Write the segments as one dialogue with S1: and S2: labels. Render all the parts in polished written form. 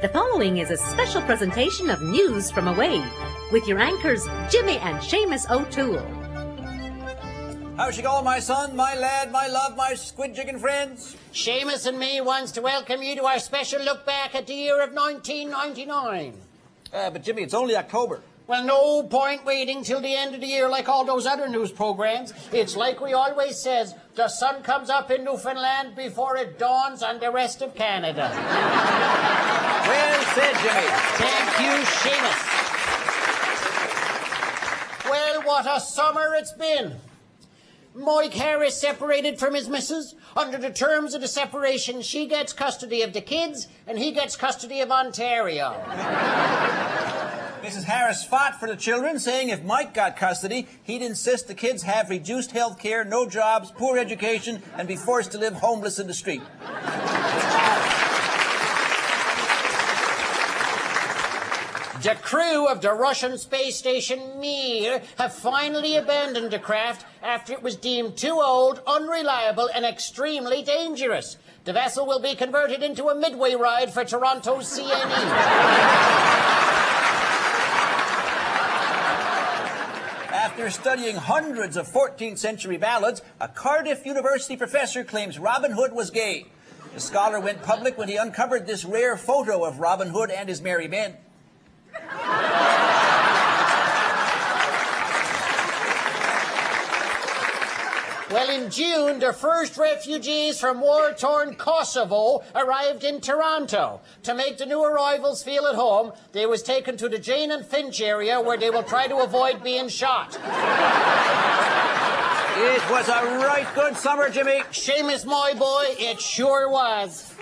S1: The following is a special presentation of News from Away with your anchors, Jimmy and Seamus O'Toole.
S2: How's she going, my son, my lad, my love, my squid chicken friends?
S3: Seamus and me wants to welcome you to our special look back at the year of 1999.
S2: But Jimmy, it's only October.
S3: Well, no point waiting till the end of the year like all those other news programs. It's like we always says, the sun comes up in Newfoundland before it dawns on the rest of Canada.
S2: Well said, Jimmy.
S3: Thank you, Seamus. Well, what a summer it's been. Mike Harris separated from his missus. Under the terms of the separation, she gets custody of the kids and he gets custody of Ontario.
S2: Mrs. Harris fought for the children, saying if Mike got custody, he'd insist the kids have reduced health care, no jobs, poor education, and be forced to live homeless in the street.
S3: The crew of the Russian space station Mir have finally abandoned the craft after it was deemed too old, unreliable, and extremely dangerous. The vessel will be converted into a midway ride for Toronto's CNE.
S2: After studying hundreds of 14th century ballads, a Cardiff University professor claims Robin Hood was gay. The scholar went public when he uncovered this rare photo of Robin Hood and his merry men.
S3: Well, in June, the first refugees from war-torn Kosovo arrived in Toronto. To make the new arrivals feel at home, they was taken to the Jane and Finch area where they will try to avoid being shot.
S2: It was a right good summer, Jimmy.
S3: Seamus, my boy, it sure was.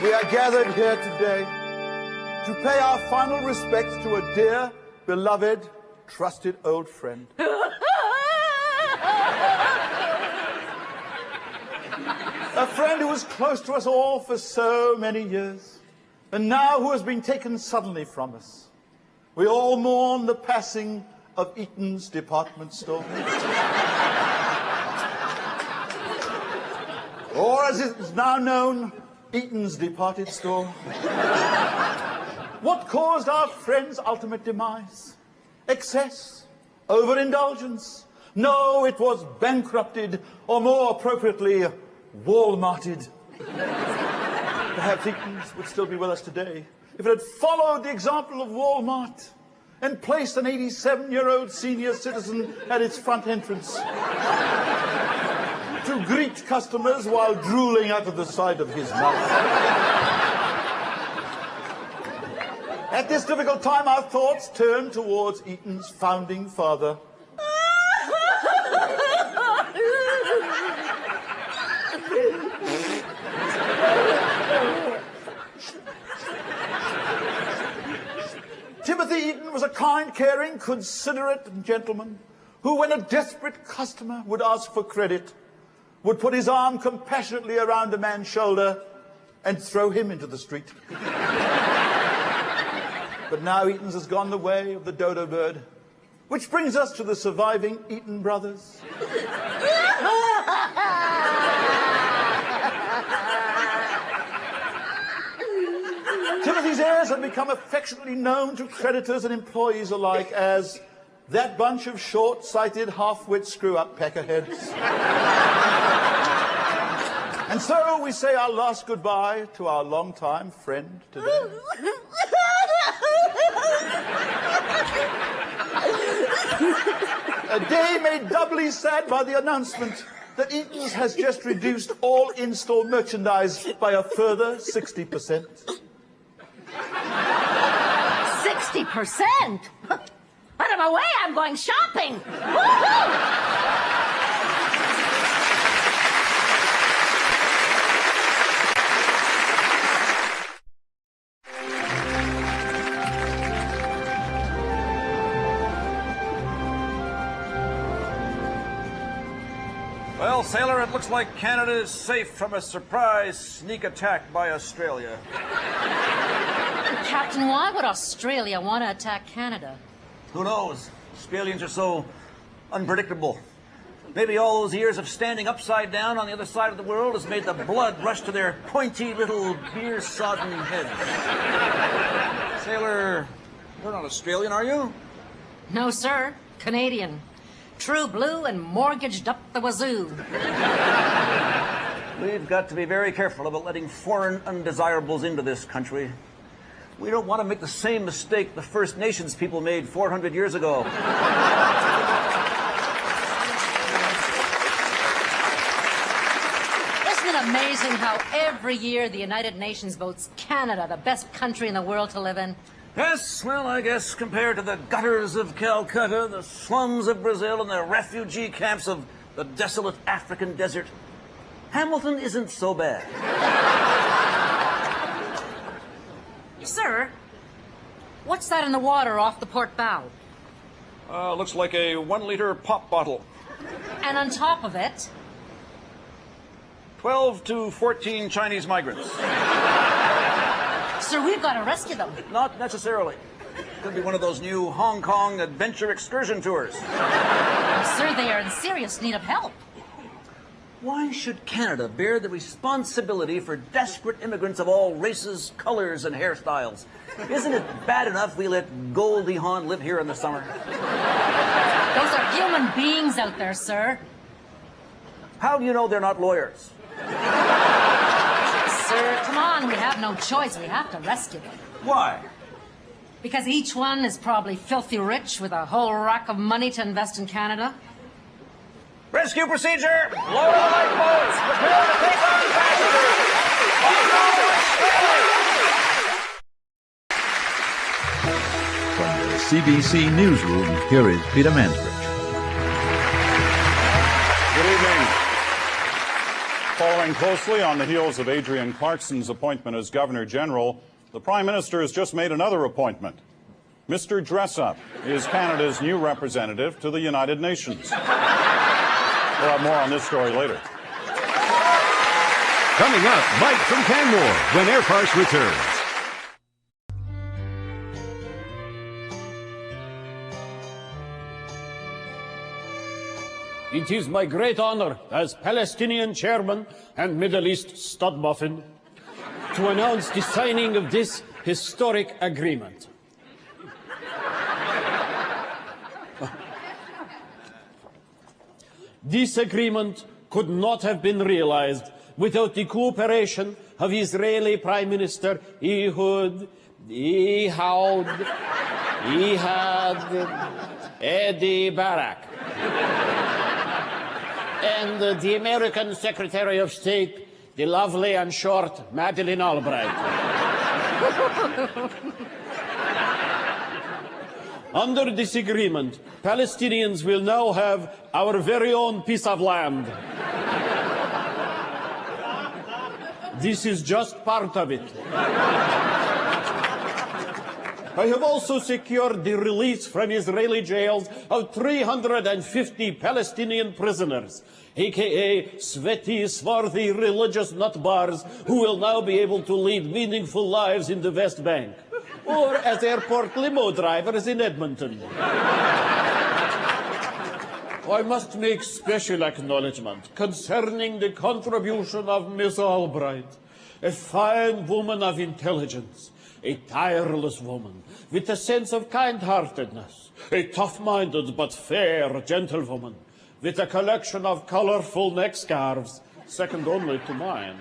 S4: We are gathered here today to pay our final respects to a dear, beloved, trusted old friend. A friend who was close to us all for so many years, and now who has been taken suddenly from us. We all mourn the passing of Eaton's department store. Or as it is now known, Eaton's departed store. What caused our friend's ultimate demise? Excess? Overindulgence? No, it was bankrupted, or more appropriately, Walmarted. Perhaps Eaton's would still be with us today if it had followed the example of Walmart and placed an 87-year-old senior citizen at its front entrance to greet customers while drooling out of the side of his mouth. At this difficult time, our thoughts turn towards Eaton's founding father. Timothy Eaton was a kind, caring, considerate gentleman who, when a desperate customer would ask for credit, would put his arm compassionately around a man's shoulder and throw him into the street. But now Eaton's has gone the way of the dodo bird, which brings us to the surviving Eaton brothers. Timothy's heirs have become affectionately known to creditors and employees alike as that bunch of short-sighted, half-wit screw-up peckerheads. And so we say our last goodbye to our long-time friend today. A day made doubly sad by the announcement that Eaton's has just reduced all in-store merchandise by a further 60%.
S1: 60%? Out of my way, I'm going shopping. Woo-hoo!
S2: Well, sailor, it looks like Canada is safe from a surprise sneak attack by Australia.
S1: Captain, why would Australia want to attack Canada?
S2: Who knows? Australians are so unpredictable. Maybe all those years of standing upside down on the other side of the world has made the blood rush to their pointy little beer-sodden heads. Sailor, you're not Australian, are you?
S1: No, sir. Canadian. True blue and mortgaged up the wazoo.
S2: We've got to be very careful about letting foreign undesirables into this country. We don't want to make the same mistake the First Nations people made 400 years ago.
S1: Isn't it amazing how every year the United Nations votes Canada the best country in the world to live in?
S2: Yes, well, I guess compared to the gutters of Calcutta, the slums of Brazil, and the refugee camps of the desolate African desert, Hamilton isn't so bad.
S1: Sir, what's that in the water off the port bow?
S2: Looks like a 1-liter pop bottle.
S1: And on top of it?
S2: 12 to 14 Chinese migrants.
S1: Sir, we've got to rescue them.
S2: Not necessarily. Could be one of those new Hong Kong adventure excursion tours.
S1: Sir, they are in serious need of help.
S2: Why should Canada bear the responsibility for desperate immigrants of all races, colors, and hairstyles? Isn't it bad enough we let Goldie Hawn live here in the summer?
S1: Those are human beings out there, sir.
S2: How do you know they're not lawyers?
S1: Sir, come on, we have no choice. We have to rescue them.
S2: Why?
S1: Because each one is probably filthy rich with a whole rack of money to invest in Canada.
S2: Rescue procedure! Lower the lifeboats! Prepare to take on passengers!
S5: From the CBC Newsroom, here is Peter Mansbridge.
S6: Good evening. Following closely on the heels of Adrian Clarkson's appointment as Governor General, the Prime Minister has just made another appointment. Mr. Dressup is Canada's new representative to the United Nations. We'll have more on this story later.
S7: Coming up, Mike from Canmore when Air Farce returns.
S8: It is my great honor as Palestinian chairman and Middle East stud muffin to announce the signing of this historic agreement. This agreement could not have been realized without the cooperation of Israeli Prime Minister Ehud Eddie Barak and the American Secretary of State, the lovely and short Madeleine Albright. Under this agreement, Palestinians will now have our very own piece of land. This is just part of it. I have also secured the release from Israeli jails of 350 Palestinian prisoners, aka sweaty, swarthy religious nutbars who will now be able to lead meaningful lives in the West Bank, or as airport limo drivers in Edmonton. I must make special acknowledgement concerning the contribution of Miss Albright, a fine woman of intelligence, a tireless woman with a sense of kind-heartedness, a tough-minded but fair gentlewoman with a collection of colorful neck scarves, second only to mine.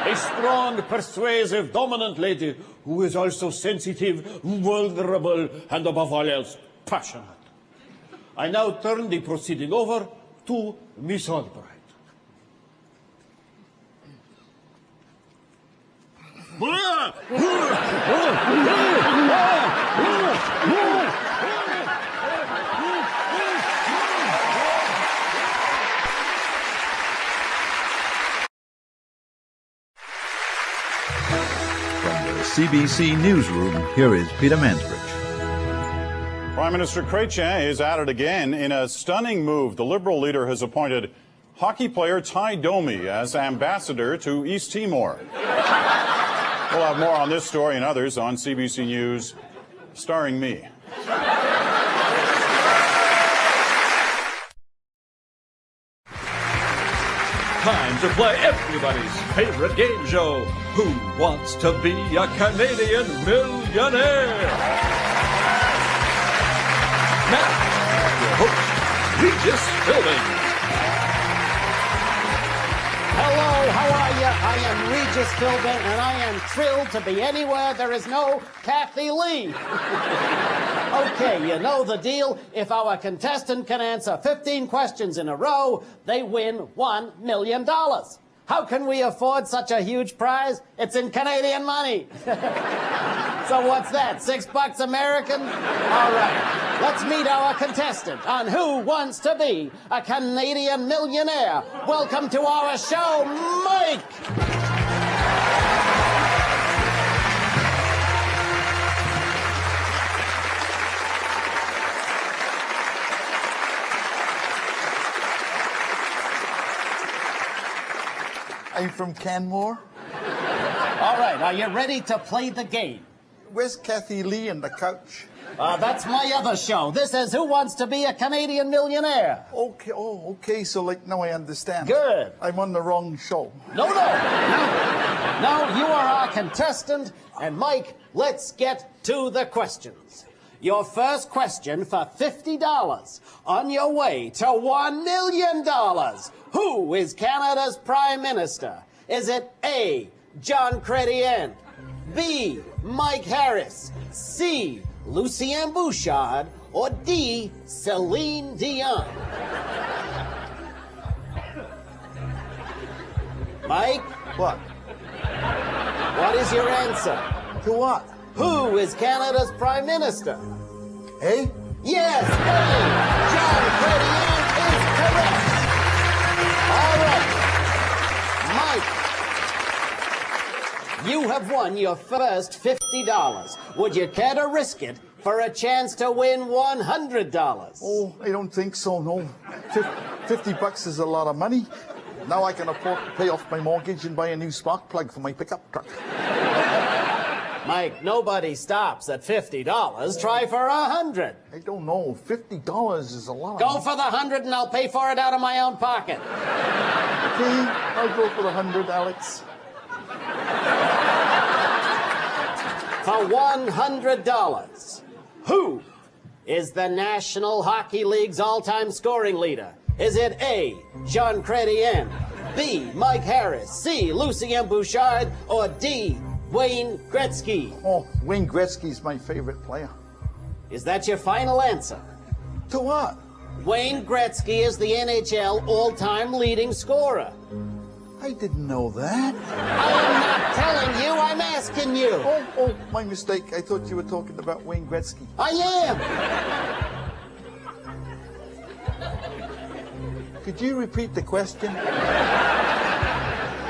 S8: A strong, persuasive, dominant lady who is also sensitive, vulnerable, and above all else, passionate. I now turn the proceeding over to Miss Albright.
S5: From the CBC Newsroom, here is Peter Mansbridge.
S6: Prime Minister Chrétien is at it again in a stunning move. The Liberal leader has appointed hockey player Ty Domi as ambassador to East Timor. We'll have more on this story and others on CBC News, starring me.
S9: time to play everybody's favorite game show, Who Wants to Be a Canadian Millionaire? Now, your host, Regis Philbin.
S3: Hello, how are you? I am Regis Philbin, and I am thrilled to be anywhere there is no Kathy Lee. Okay, you know the deal. If our contestant can answer 15 questions in a row, they win $1 million. How can we afford such a huge prize? It's in Canadian money. So what's that, $6 American? All right, let's meet our contestant on Who Wants to Be a Canadian Millionaire. Welcome to our show, Mike.
S10: I'm from Canmore.
S3: All right, are you ready to play the game?
S10: Where's Kathy Lee on the couch?
S3: That's my other show. This is Who Wants to Be a Canadian Millionaire.
S10: Okay, okay, so like now I understand.
S3: Good.
S10: I'm on the wrong show.
S3: No, you are our contestant, and Mike, let's get to the questions. Your first question for $50 on your way to $1 million. Who is Canada's Prime Minister? Is it A, John Chrétien, B, Mike Harris, C, Lucien Bouchard, or D, Celine Dion? Mike?
S10: What?
S3: What is your answer?
S10: To what?
S3: Who is Canada's Prime Minister?
S10: Hey?
S3: Yes, A, John Chrétien is correct. All right. Mike, you have won your first $50. Would you care to risk it for a chance to win $100?
S10: Oh, I don't think so, no. $50 is a lot of money. Now I can afford to pay off my mortgage and buy a new spark plug for my pickup truck.
S3: Mike, nobody stops at $50. Try for $100.
S10: I don't know. $50 is a lot.
S3: Go for the $100 and I'll pay for it out of my own pocket.
S10: Okay, I'll go for the $100, Alex.
S3: For $100, who is the National Hockey League's all-time scoring leader? Is it A, John Chrétien, B, Mike Harris, C, Lucien Bouchard, or D, Wayne Gretzky?
S10: Oh, Wayne Gretzky's my favorite player.
S3: Is that your final answer?
S10: To what?
S3: Wayne Gretzky is the NHL all-time leading scorer.
S10: I didn't know that.
S3: I'm not telling you, I'm asking you.
S10: Oh, my mistake. I thought you were talking about Wayne Gretzky.
S3: I am.
S10: Could you repeat the question?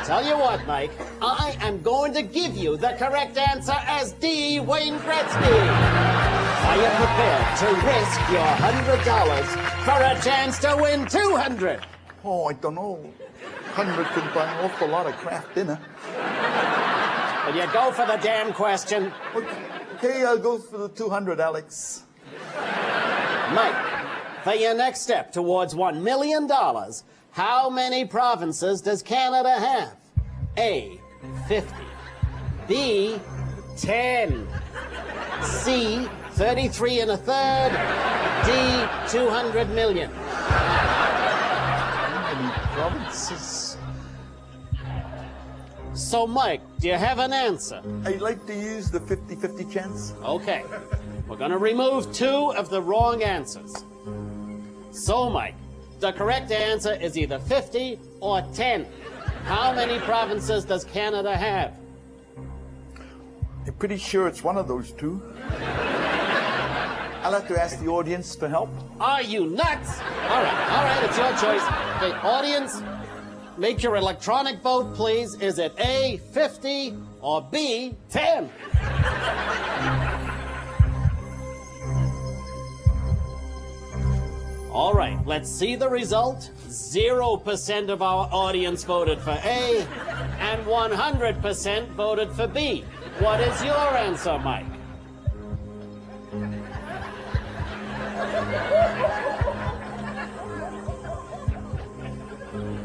S3: Tell you what, Mike, I am going to give you the correct answer as D, Wayne Gretzky. Are you prepared to risk your $100 for a chance to win $200?
S10: Oh, I don't know. 100 could buy an awful lot of craft dinner.
S3: Will you go for the damn question?
S10: Okay, I'll go for the 200, Alex.
S3: Mike, for your next step towards $1 million, how many provinces does Canada have? A, 50. B, 10. C, 33 and a third. D, 200 million.
S10: How many provinces?
S3: So, Mike, do you have an answer?
S10: I'd like to use the 50-50 chance.
S3: Okay. We're going to remove 2 of the wrong answers. So, Mike, the correct answer is either 50 or 10. How many provinces does Canada have?
S10: I'm pretty sure it's one of those 2. I'll have to ask the audience for help.
S3: Are you nuts? All right, it's your choice. Okay, audience, make your electronic vote, please. Is it A, 50, or B, 10? All right, let's see the result. 0% of our audience voted for A, and 100% voted for B. What is your answer, Mike?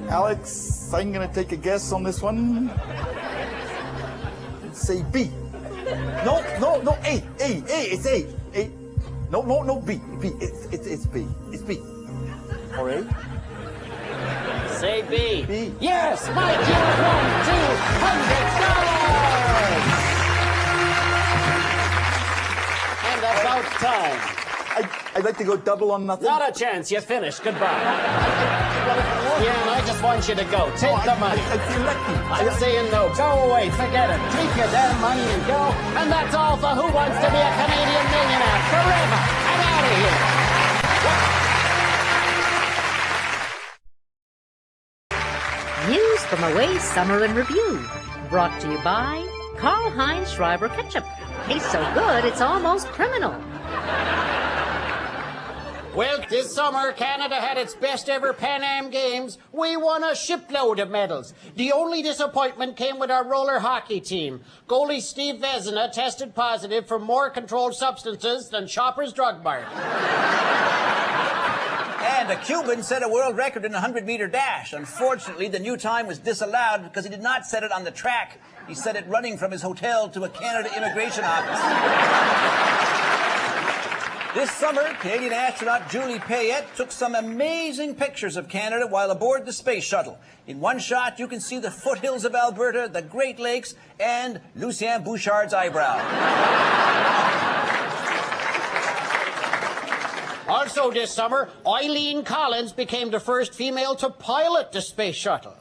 S10: Alex, I'm gonna take a guess on this one. Say B. No, A, it's A. No, B, it's B. It's B. Or A?
S3: Say B.
S10: B.
S3: Yes, Mike, you have won $200. And about time.
S10: I'd like to go double on nothing.
S3: Not a chance. You finished. Goodbye. Yeah, and I just want you to go. Take the money.
S10: I feel lucky.
S3: I'm saying no. Go away. Forget it. Take your damn money and go. And that's all for Who Wants to Be a Canadian Millionaire Forever. I'm out of here.
S1: News from Away Summer in Review. Brought to you by Karl-Heinz Schreiber Ketchup. Tastes so good, it's almost criminal.
S3: Well, this summer, Canada had its best ever Pan Am Games. We won a shipload of medals. The only disappointment came with our roller hockey team. Goalie Steve Vezina tested positive for more controlled substances than Shoppers Drug Mart.
S2: And a Cuban set a world record in a 100-meter dash. Unfortunately, the new time was disallowed because he did not set it on the track. He set it running from his hotel to a Canada immigration office. This summer, Canadian astronaut Julie Payette took some amazing pictures of Canada while aboard the space shuttle. In one shot, you can see the foothills of Alberta, the Great Lakes, and Lucien Bouchard's eyebrow.
S3: Also this summer, Eileen Collins became the first female to pilot the space shuttle.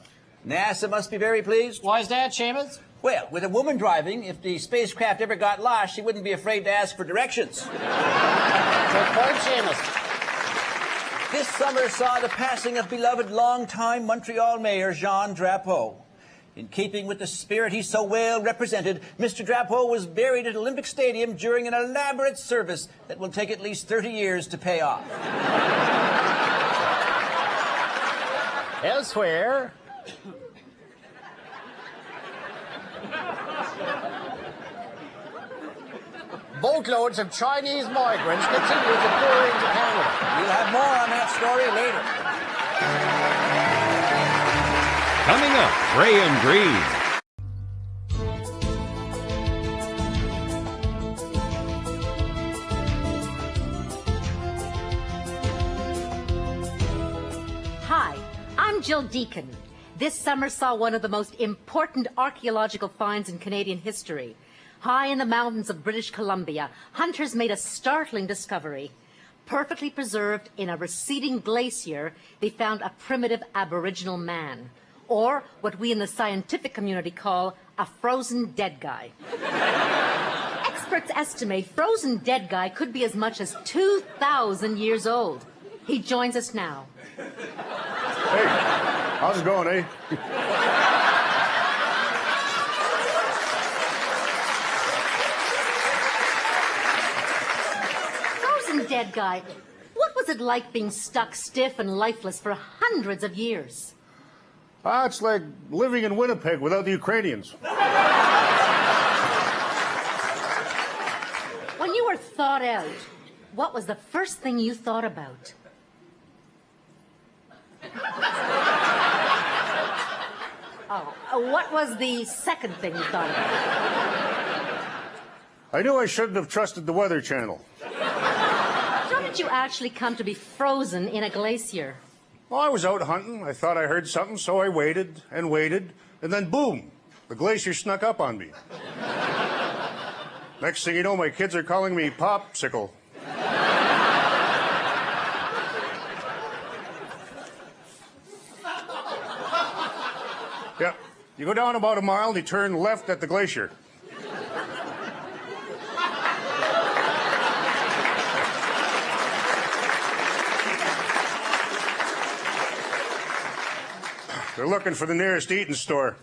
S2: NASA must be very pleased.
S3: Why is that, Seamus?
S2: Well, with a woman driving, if the spacecraft ever got lost, she wouldn't be afraid to ask for directions.
S3: Good point, Seamus.
S2: This summer saw the passing of beloved longtime Montreal Mayor Jean Drapeau. In keeping with the spirit he so well represented, Mr. Drapeau was buried at Olympic Stadium during an elaborate service that will take at least 30 years to pay off.
S3: Elsewhere... boatloads of Chinese migrants continue to pour into Canada.
S2: We'll have more on that story later.
S7: Coming up, Gray and Green.
S1: Hi, I'm Jill Deacon. This summer saw one of the most important archaeological finds in Canadian history. High in the mountains of British Columbia, hunters made a startling discovery. Perfectly preserved in a receding glacier, they found a primitive Aboriginal man, or what we in the scientific community call a frozen dead guy. Experts estimate frozen dead guy could be as much as 2,000 years old. He joins us now.
S11: Hey, how's it going, eh?
S1: Dead guy, what was it like being stuck stiff and lifeless for hundreds of years?
S11: It's like living in Winnipeg without the Ukrainians.
S1: When you were thawed out, what was the first thing you thought about? What was the second thing you thought about?
S11: I knew I shouldn't have trusted the Weather Channel.
S1: How did you actually come to be frozen in a glacier?
S11: Well, I was out hunting. I thought I heard something, so I waited and waited, and then boom, the glacier snuck up on me. Next thing you know, my kids are calling me Popsicle. Yeah, you go down about a mile and you turn left at the glacier. They're looking for the nearest eating store.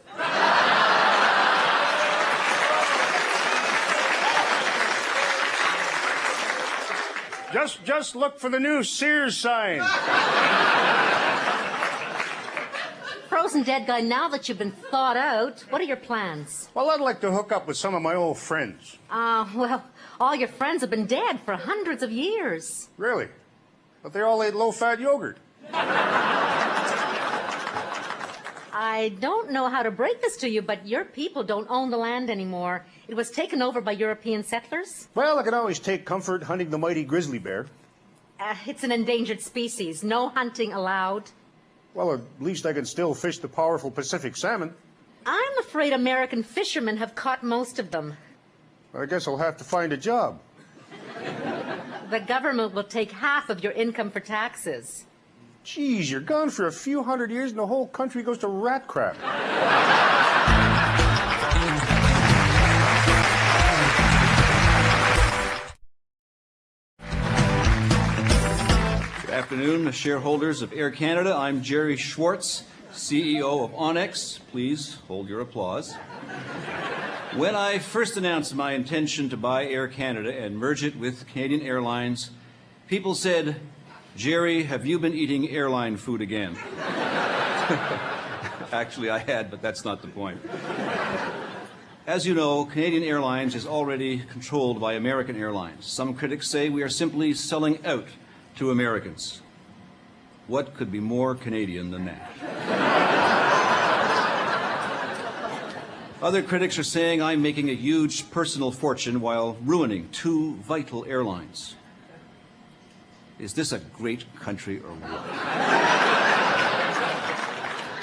S11: Just look for the new Sears sign.
S1: Frozen dead guy, now that you've been thawed out, what are your plans?
S11: Well, I'd like to hook up with some of my old friends.
S1: Well, all your friends have been dead for hundreds of years.
S11: Really? But they all ate low-fat yogurt.
S1: I don't know how to break this to you, but your people don't own the land anymore. It was taken over by European settlers.
S11: Well, I can always take comfort hunting the mighty grizzly bear.
S1: It's an endangered species. No hunting allowed.
S11: Well, at least I can still fish the powerful Pacific salmon.
S1: I'm afraid American fishermen have caught most of them.
S11: I guess I'll have to find a job.
S1: The government will take half of your income for taxes.
S11: Geez, you're gone for a few hundred years and the whole country goes to rat crap.
S2: Good afternoon, shareholders of Air Canada. I'm Jerry Schwartz, CEO of Onyx. Please hold your applause. When I first announced my intention to buy Air Canada and merge it with Canadian Airlines, people said, "Jerry, have you been eating airline food again?" Actually, I had, but that's not the point. As you know, Canadian Airlines is already controlled by American Airlines. Some critics say we are simply selling out to Americans. What could be more Canadian than that? Other critics are saying I'm making a huge personal fortune while ruining two vital airlines. Is this a great country or what?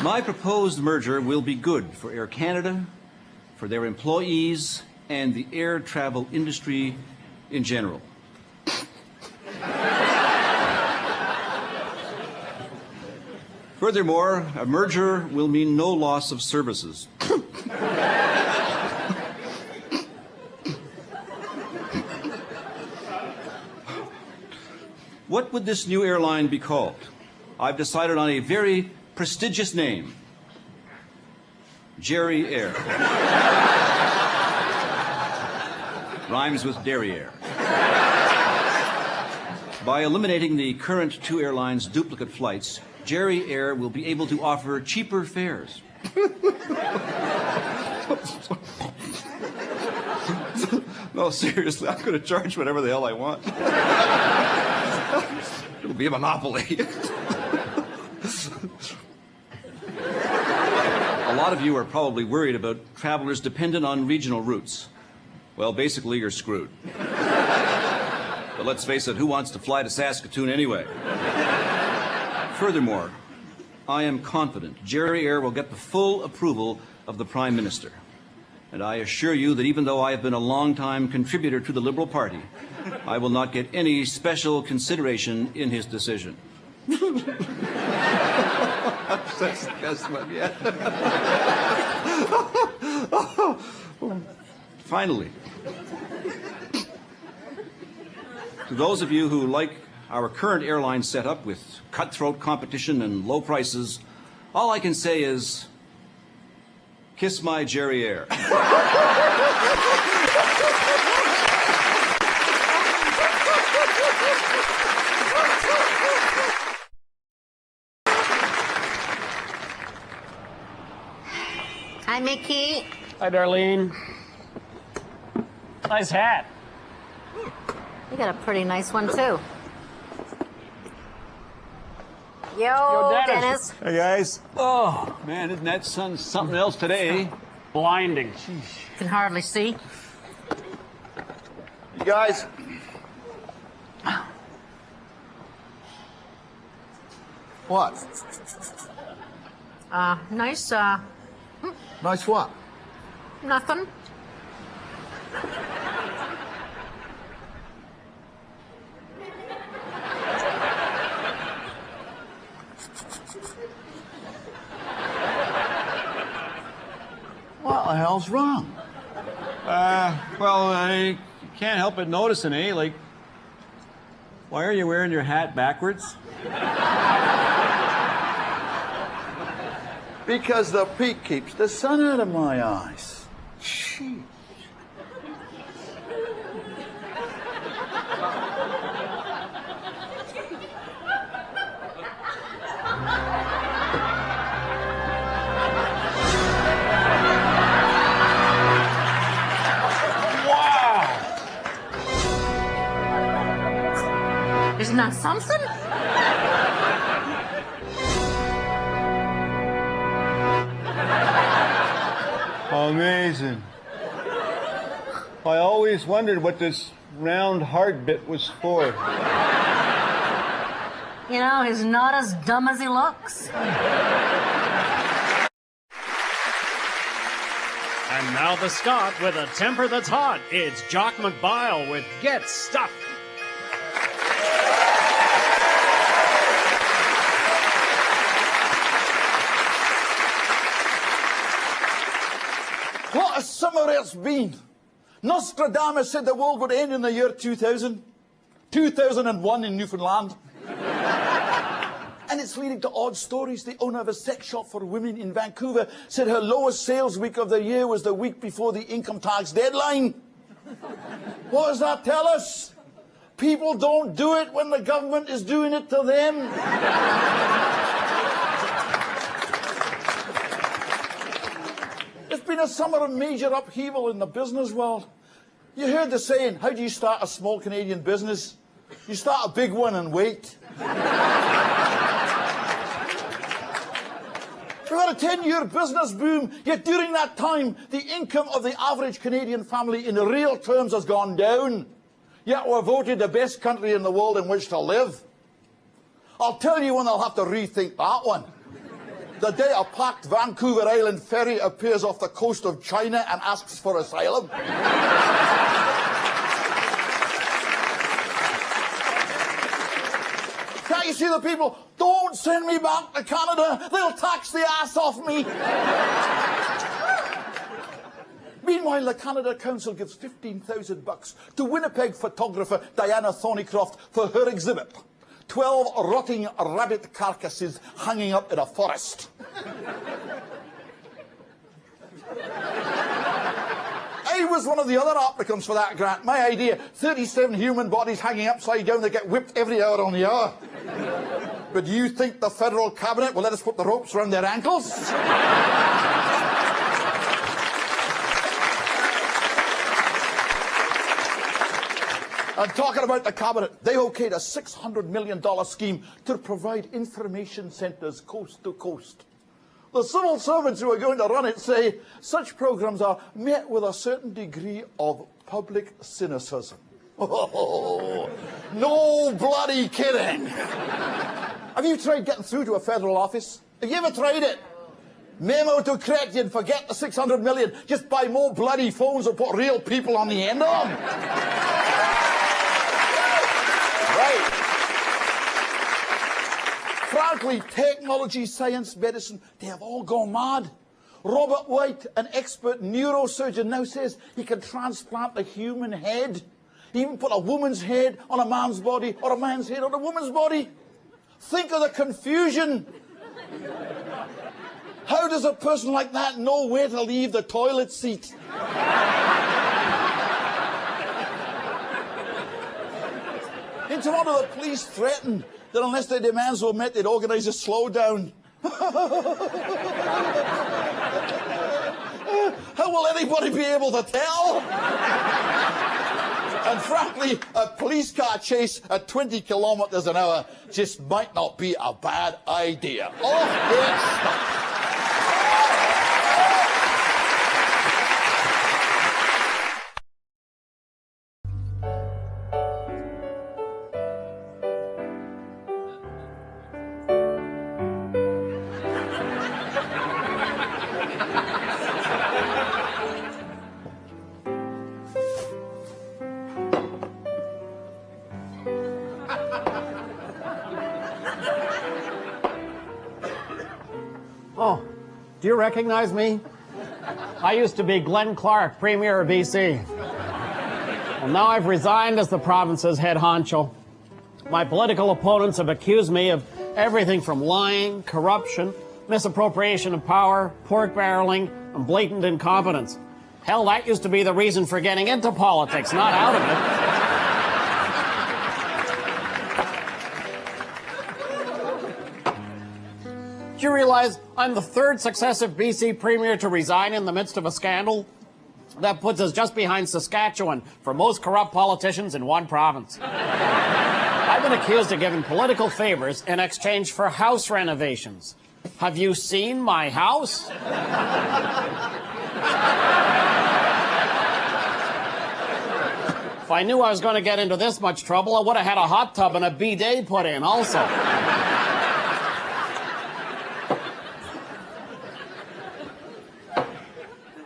S2: My proposed merger will be good for Air Canada, for their employees, and the air travel industry in general. Furthermore, a merger will mean no loss of services. What would this new airline be called? I've decided on a very prestigious name. Jerry Air. Rhymes with derriere. By eliminating the current two airlines' duplicate flights, Jerry Air will be able to offer cheaper fares. No, seriously, I'm going to charge whatever the hell I want. It'll be a monopoly. A lot of you are probably worried about travelers dependent on regional routes. Well, basically, you're screwed. But let's face it, who wants to fly to Saskatoon anyway? Furthermore, I am confident Jerry Air will get the full approval of the Prime Minister. And I assure you that even though I have been a long-time contributor to the Liberal Party, I will not get any special consideration in his decision. That's the best one yet. Finally, to those of you who like our current airline setup with cutthroat competition and low prices, all I can say is, kiss my Jerry Air.
S1: Hi, Mickey.
S3: Hi, Darlene. Nice hat.
S1: You got a pretty nice one, too. Yo, Dennis.
S12: Hey, guys. Oh, man, isn't that sun something else today?
S3: Blinding.
S1: Can hardly see.
S10: You guys. What?
S1: Nice,
S10: Nice what?
S1: nothing.
S10: What the hell's wrong?
S12: Well, I can't help but noticing, eh? Like, why are you wearing your hat backwards?
S10: Because the peak keeps the sun out of my eyes. Jeez.
S1: Isn't that something?
S12: Amazing. I always wondered what this round hard bit was for.
S1: You know, he's not as dumb as he looks.
S13: And now the Scot with a temper that's hot. It's Jock McBile with Get Stuck.
S10: What a summer it's been. Nostradamus said the world would end in the year 2000. 2001 in Newfoundland. And it's leading to odd stories. The owner of a sex shop for women in Vancouver said her lowest sales week of the year was the week before the income tax deadline. What does that tell us? People don't do it when the government is doing it to them. It's been a summer of major upheaval in the business world. You heard the saying, how do you start a small Canadian business? You start a big one and wait. We've had a 10-year business boom, yet during that time, the income of the average Canadian family in real terms has gone down. Yet we're voted the best country in the world in which to live. I'll tell you when they'll have to rethink that one. The day a packed Vancouver Island ferry appears off the coast of China and asks for asylum. Can't you see the people? Don't send me back to Canada. They'll tax the ass off me. Meanwhile, the Canada Council gives $15,000 to Winnipeg photographer Diana Thornycroft for her exhibit. 12 rotting rabbit carcasses hanging up in a forest. I was one of the other applicants for that grant. My idea, 37 human bodies hanging upside down that get whipped every hour on the hour. But do you think the federal cabinet will let us put the ropes around their ankles? I'm talking about the cabinet. They okayed a $600 million scheme to provide information centres coast to coast. The civil servants who are going to run it say such programmes are met with a certain degree of public cynicism. Oh, no bloody kidding. Have you tried getting through to a federal office? Have you ever tried it? Memo to Chrétien, forget the 600 million. Just buy more bloody phones and put real people on the end of them. Right. Frankly, technology, science, medicine, they have all gone mad. Robert White, an expert neurosurgeon, now says he can transplant the human head. He even put a woman's head on a man's body or a man's head on a woman's body. Think of the confusion. How does a person like that know where to leave the toilet seat? In Toronto, the police threatened that unless their demands were met, they'd organise a slowdown. How will anybody be able to tell? And frankly, a police car chase at 20 kilometres an hour just might not be a bad idea. Off it.
S3: Oh, do you recognize me? I used to be Glenn Clark, Premier of BC. Well, now I've resigned as the province's head honcho. My political opponents have accused me of everything from lying, corruption, misappropriation of power, pork barreling, and blatant incompetence. Hell, that used to be the reason for getting into politics, not out of it. Do you realize I'm the third successive BC Premier to resign in the midst of a scandal? That puts us just behind Saskatchewan for most corrupt politicians in one province. I've been accused of giving political favors in exchange for house renovations. Have you seen my house? If I knew I was going to get into this much trouble, I would have had a hot tub and a bidet put in also.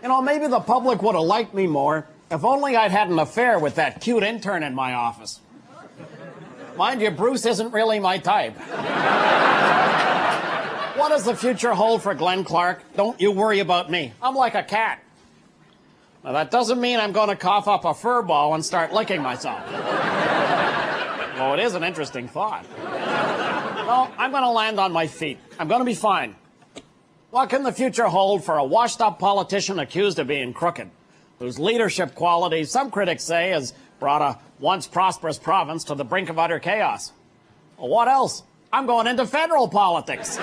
S3: You know, maybe the public would have liked me more if only I'd had an affair with that cute intern in my office. Mind you, Bruce isn't really my type. What does the future hold for Glenn Clark? Don't you worry about me. I'm like a cat. Now, that doesn't mean I'm going to cough up a fur ball and start licking myself. Well, it is an interesting thought. No, I'm going to land on my feet. I'm going to be fine. What can the future hold for a washed-up politician accused of being crooked, whose leadership qualities, some critics say, has brought a once prosperous province to the brink of utter chaos? Well, what else? I'm going into federal politics.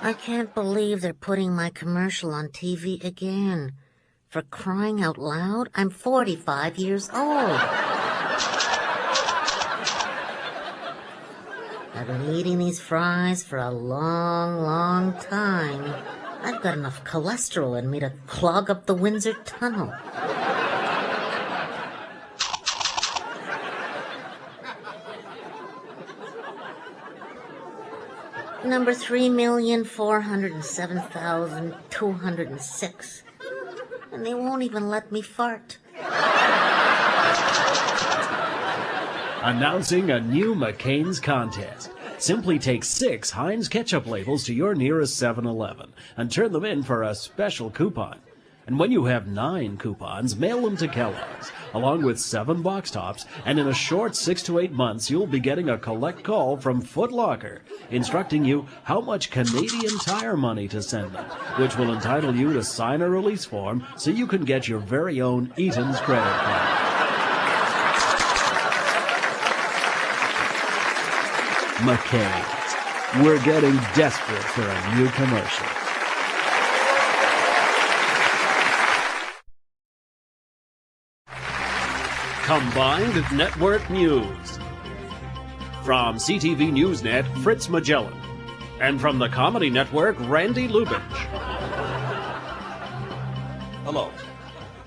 S14: I can't believe they're putting my commercial on TV again. For crying out loud, I'm 45 years old. I've been eating these fries for a long, long time. I've got enough cholesterol in me to clog up the Windsor Tunnel. Number 3,407,206. And they won't even let me fart.
S13: Announcing a new McCain's contest. Simply take 6 Heinz ketchup labels to your nearest 7-Eleven and turn them in for a special coupon. And when you have 9 coupons, mail them to Kellogg's, along with 7 box tops, and in a short 6 to 8 months, you'll be getting a collect call from Foot Locker, instructing you how much Canadian Tire money to send them, which will entitle you to sign a release form so you can get your very own Eaton's credit card. McCain's. We're getting desperate for a new commercial. Combined Network News. From CTV Newsnet, Fritz Magellan. And from the Comedy Network, Randy Lubitsch.
S2: Hello.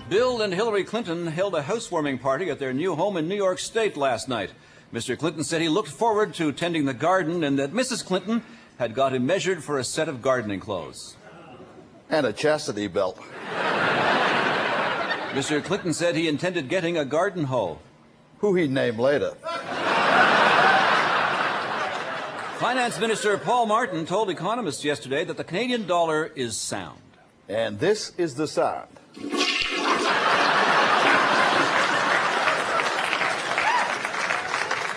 S2: Bill and Hillary Clinton held a housewarming party at their new home in New York State last night. Mr. Clinton said he looked forward to tending the garden and that Mrs. Clinton had got him measured for a set of gardening clothes.
S10: And a chastity belt.
S2: Mr. Clinton said he intended getting a garden hoe.
S10: Who he'd name later.
S2: Finance Minister Paul Martin told economists yesterday that the Canadian dollar is sound.
S10: And this is the sound.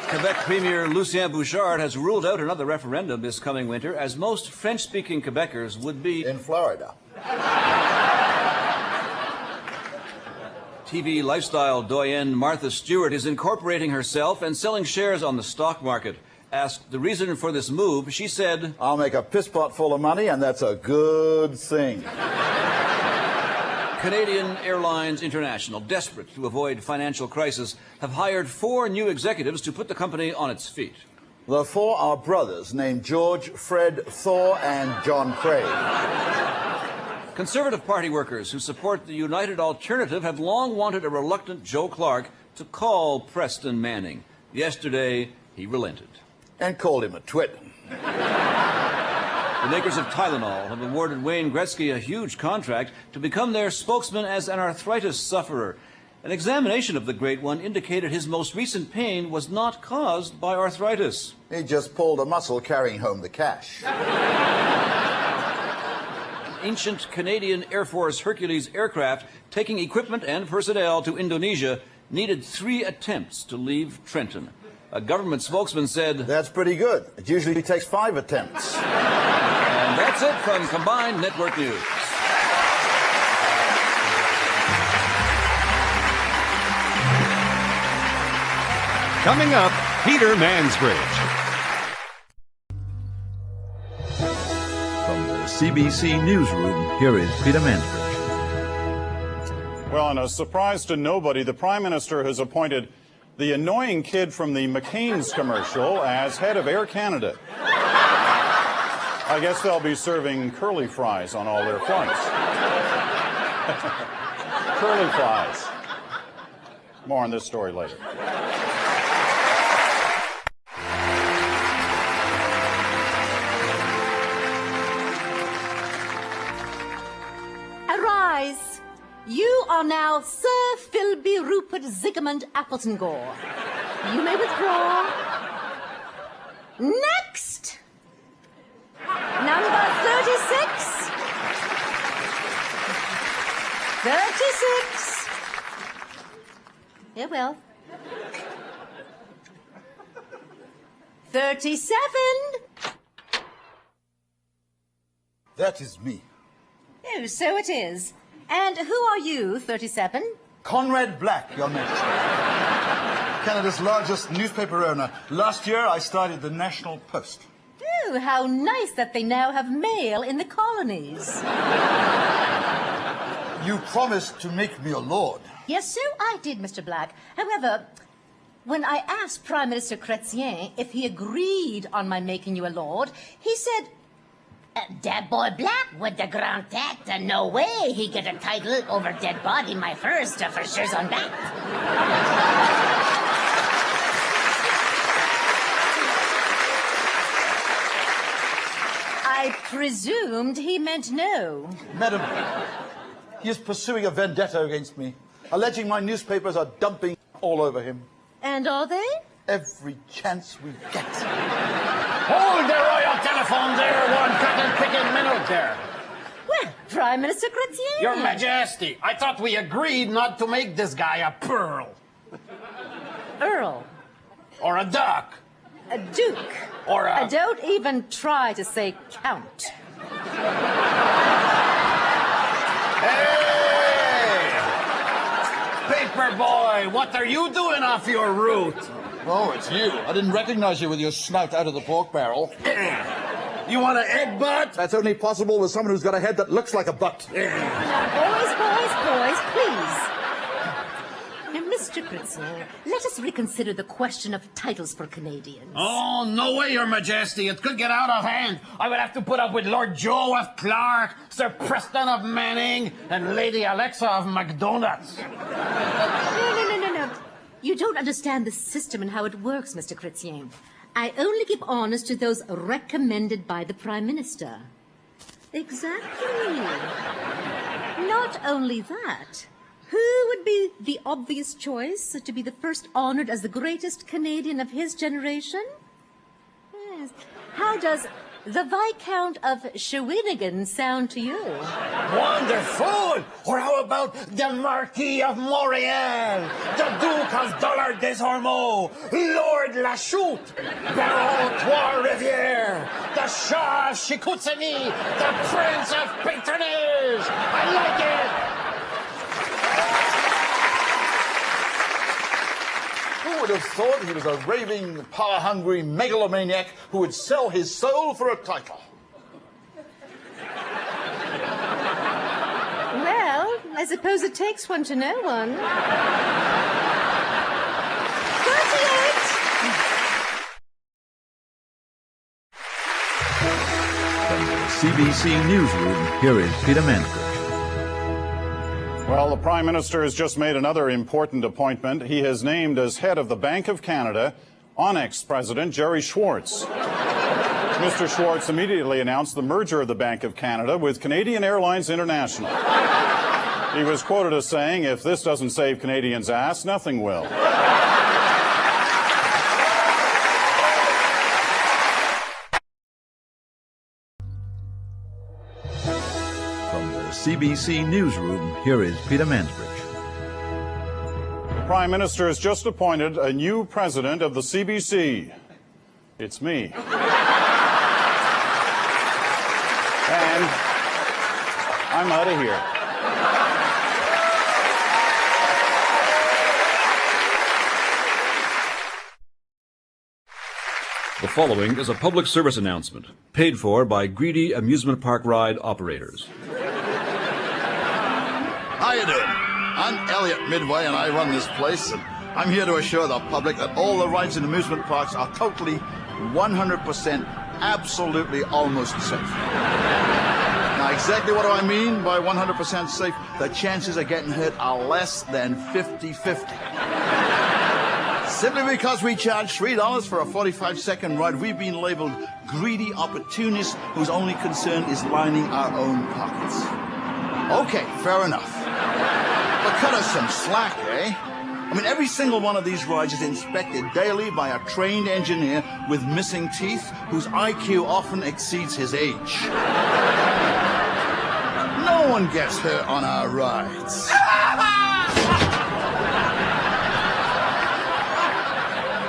S2: Quebec Premier Lucien Bouchard has ruled out another referendum this coming winter, as most French-speaking Quebecers would be
S10: in Florida.
S2: TV lifestyle doyenne Martha Stewart is incorporating herself and selling shares on the stock market. Asked the reason for this move, she said,
S10: "I'll make a piss pot full of money, and that's a good thing."
S2: Canadian Airlines International, desperate to avoid financial crisis, have hired 4 new executives to put the company on its feet.
S10: The 4 are brothers named George, Fred, Thor, and John Craig.
S2: Conservative Party workers who support the United Alternative have long wanted a reluctant Joe Clark to call Preston Manning. Yesterday, he relented.
S10: And called him a twit.
S2: The makers of Tylenol have awarded Wayne Gretzky a huge contract to become their spokesman as an arthritis sufferer. An examination of the Great One indicated his most recent pain was not caused by arthritis.
S10: He just pulled a muscle carrying home the cash.
S2: Ancient Canadian Air Force Hercules aircraft taking equipment and personnel to Indonesia needed 3 attempts to leave Trenton. A government spokesman said,
S10: "That's pretty good. It usually takes 5 attempts.
S2: And that's it from Combined Network News.
S7: Coming up, Peter Mansbridge.
S5: From the CBC Newsroom, here is Peter Mansbridge.
S6: Well, in a surprise to nobody, the Prime Minister has appointed the annoying kid from the McCain's commercial as head of Air Canada. I guess they'll be serving curly fries on all their flights. Curly fries. More on this story later.
S1: Arise! You are now Sir Philby Rupert Zigmund Appleton Gore. You may withdraw. Next! Number 36. 36. Yeah, well. 37.
S10: That is me.
S1: Oh, so it is. And who are you, 37?
S10: Conrad Black, Your Majesty. Canada's largest newspaper owner. Last year, I started the National Post.
S1: Oh, how nice that they now have mail in the colonies.
S10: You promised to make me a lord.
S1: Yes, so I did, Mr. Black. However, when I asked Prime Minister Chrétien if he agreed on my making you a lord, he said,
S14: That boy Black with the grand tête, no way he get a title over dead body, my first, for sure's on that.
S1: I presumed he meant no.
S10: Madam, he is pursuing a vendetta against me, alleging my newspapers are dumping all over him.
S1: And are they?
S10: Every chance we get.
S3: Hold the royal telephone there, one cotton-picking minute there.
S1: Well, Prime Minister Chrétien.
S3: Your Majesty, I thought we agreed not to make this guy a pearl.
S1: Earl.
S3: Or a duck.
S1: A duke.
S3: Or a...
S1: Don't even try to say count.
S3: Hey! Paper boy, what are you doing off your route?
S10: Oh, it's you. I didn't recognize you with your snout out of the pork barrel.
S3: You want an egg butt?
S10: That's only possible with someone who's got a head that looks like a butt.
S1: Boys, please. Now, Mr. Chrétien, let us reconsider the question of titles for Canadians.
S3: Oh, no way, Your Majesty. It could get out of hand. I would have to put up with Lord Joe of Clark, Sir Preston of Manning, and Lady Alexa of McDonald's.
S1: No. You don't understand the system and how it works, Mr. Chrétien. I only give honors to those recommended by the Prime Minister. Exactly. Not only that, who would be the obvious choice to be the first honored as the greatest Canadian of his generation? Yes. How does the Viscount of Shawinigan sound to you?
S3: Wonderful! Or how about the Marquis of Montreal, the Duke of Dollard des Ormeaux, Lord Lachute, Baron Trois-Rivières, the Shah of Chicoutimi, the Prince of Patronage! I like it!
S10: Who would have thought he was a raving, power-hungry megalomaniac who would sell his soul for a title?
S1: Well, I suppose it takes one to know one. 38!
S5: From the CBC Newsroom, here is Peter Mansbridge.
S6: Well, the Prime Minister has just made another important appointment. He has named as head of the Bank of Canada Onyx President Jerry Schwartz. Mr. Schwartz immediately announced the merger of the Bank of Canada with Canadian Airlines International. He was quoted as saying, "If this doesn't save Canadians' ass, nothing will."
S5: CBC Newsroom, here is Peter Mansbridge.
S6: The Prime Minister has just appointed a new president of the CBC. It's me. And I'm out of here.
S9: The following is a public service announcement, paid for by greedy amusement park ride operators.
S10: How you doing? I'm Elliot Midway, and I run this place. And I'm here to assure the public that all the rides in amusement parks are totally, 100%, absolutely almost safe. Now, exactly what do I mean by 100% safe? The chances of getting hurt are less than 50-50. Simply because we charge $3 for a 45-second ride, we've been labeled greedy opportunists whose only concern is lining our own pockets. Okay, fair enough. But cut us some slack, eh? I mean, every single one of these rides is inspected daily by a trained engineer with missing teeth whose IQ often exceeds his age. No one gets hurt on our rides.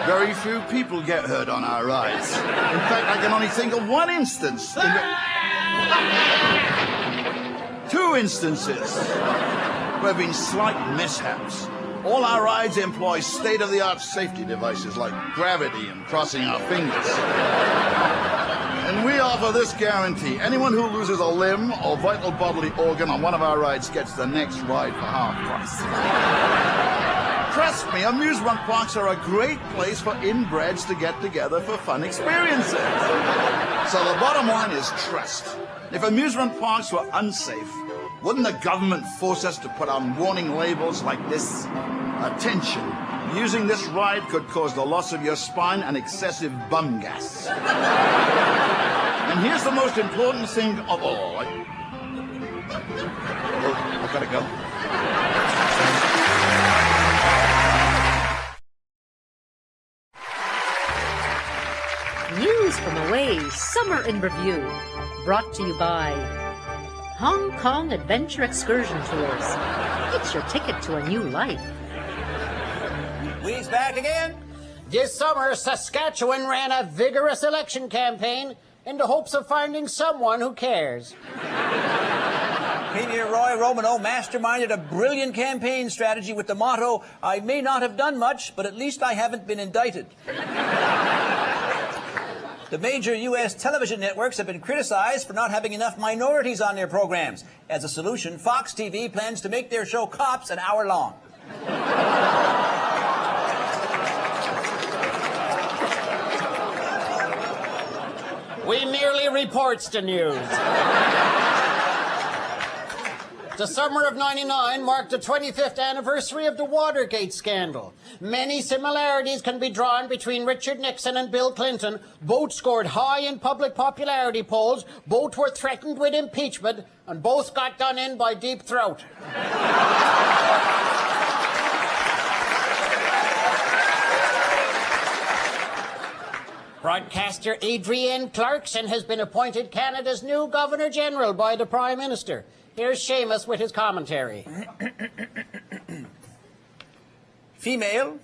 S10: Very few people get hurt on our rides. In fact, I can only think of one instance. Two instances. There have been slight mishaps. All our rides employ state-of-the-art safety devices like gravity and crossing our fingers. And we offer this guarantee. Anyone who loses a limb or vital bodily organ on one of our rides gets the next ride for half price. Trust me, amusement parks are a great place for inbreds to get together for fun experiences. So the bottom line is trust. If amusement parks were unsafe, wouldn't the government force us to put on warning labels like this? Attention, using this ride could cause the loss of your spine and excessive bum gas. And here's the most important thing of all. I've got to go.
S1: News from away, Summer in Review, brought to you by Hong Kong Adventure Excursion Tours. It's your ticket to a new life.
S2: We's back again.
S3: This summer, Saskatchewan ran a vigorous election campaign in the hopes of finding someone who cares.
S2: Premier Roy Romano masterminded a brilliant campaign strategy with the motto, "I may not have done much, but at least I haven't been indicted." The major U.S. television networks have been criticized for not having enough minorities on their programs. As a solution, Fox TV plans to make their show Cops an hour long.
S3: We merely reports the news. The summer of '99 marked the 25th anniversary of the Watergate scandal. Many similarities can be drawn between Richard Nixon and Bill Clinton. Both scored high in public popularity polls, both were threatened with impeachment, and both got done in by Deep Throat. Broadcaster Adrienne Clarkson has been appointed Canada's new Governor-General by the Prime Minister. Here's Seamus with his commentary.
S2: Female,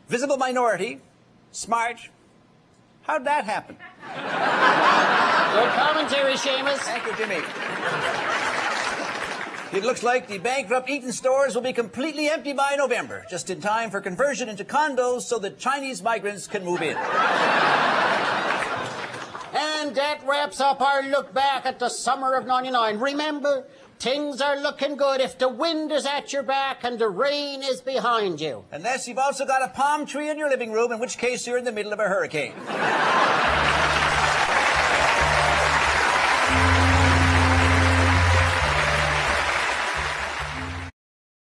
S2: visible minority, smart. How'd that happen?
S3: Good commentary, Seamus.
S2: Thank you, Jimmy. It looks like the bankrupt Eaton stores will be completely empty by November, just in time for conversion into condos so that Chinese migrants can move in.
S3: And that wraps up our look back at the summer of '99. Remember, things are looking good if the wind is at your back and the rain is behind you.
S2: Unless you've also got a palm tree in your living room, in which case you're in the middle of a hurricane.